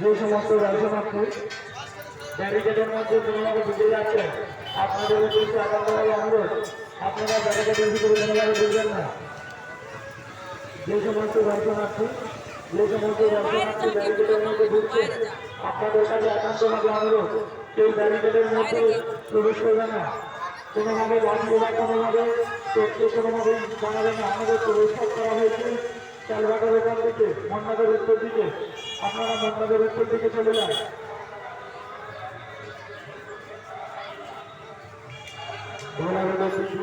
যে সমস্ত দর্শনার্থী ব্যারিকেডের মধ্যে কোনোভাবে ঢুকে যাচ্ছে আপনাদের উদ্দেশ্যে আনন্দভাবে অনুরোধ, আপনারা ব্যারিকেডের ভিতরে কোনোভাবে ঢুকবেন না। যে সমস্ত দর্শনার্থী ব্যারিকেডের মধ্যে ঢুকছে আপনাদের কাছে একান্তভাবে অনুরোধ, কেউ ব্যারিকেডের মধ্যে প্রবেশ করবে না। কোনোভাবে বন্ধ বা কোনোভাবে চোখকে কোনোভাবেই জানাবে না। আমাদের প্রবেশ করা হয়েছে চালবাটার ওখান থেকে মন্নাদের উত্তর দিকে। আপনারা মন্নাদের উত্তর দিকে চলে যান।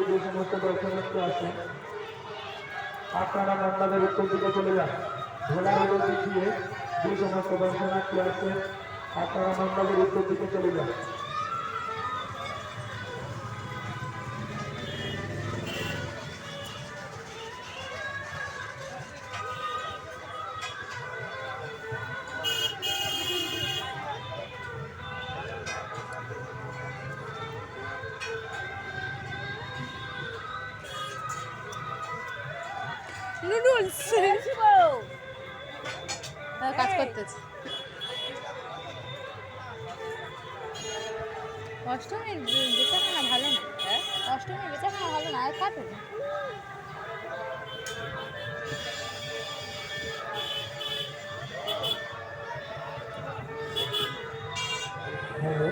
যে সমস্ত দর্শনার্থী আসেন আপনারা মন্নাদের উত্তর দিকে চলে যান। ভোলা রোডের দিক দিয়ে যে সমস্ত দর্শনার্থী আসেন আপনারা মন্নাদের উত্তর দিকে চলে যান। নুডলস কাজ করতেছে। অষ্টমীর বেচাকেনা ভালো না, অষ্টমীর বেচাকেনা ভালো না, আর কাটুন। হ্যালো,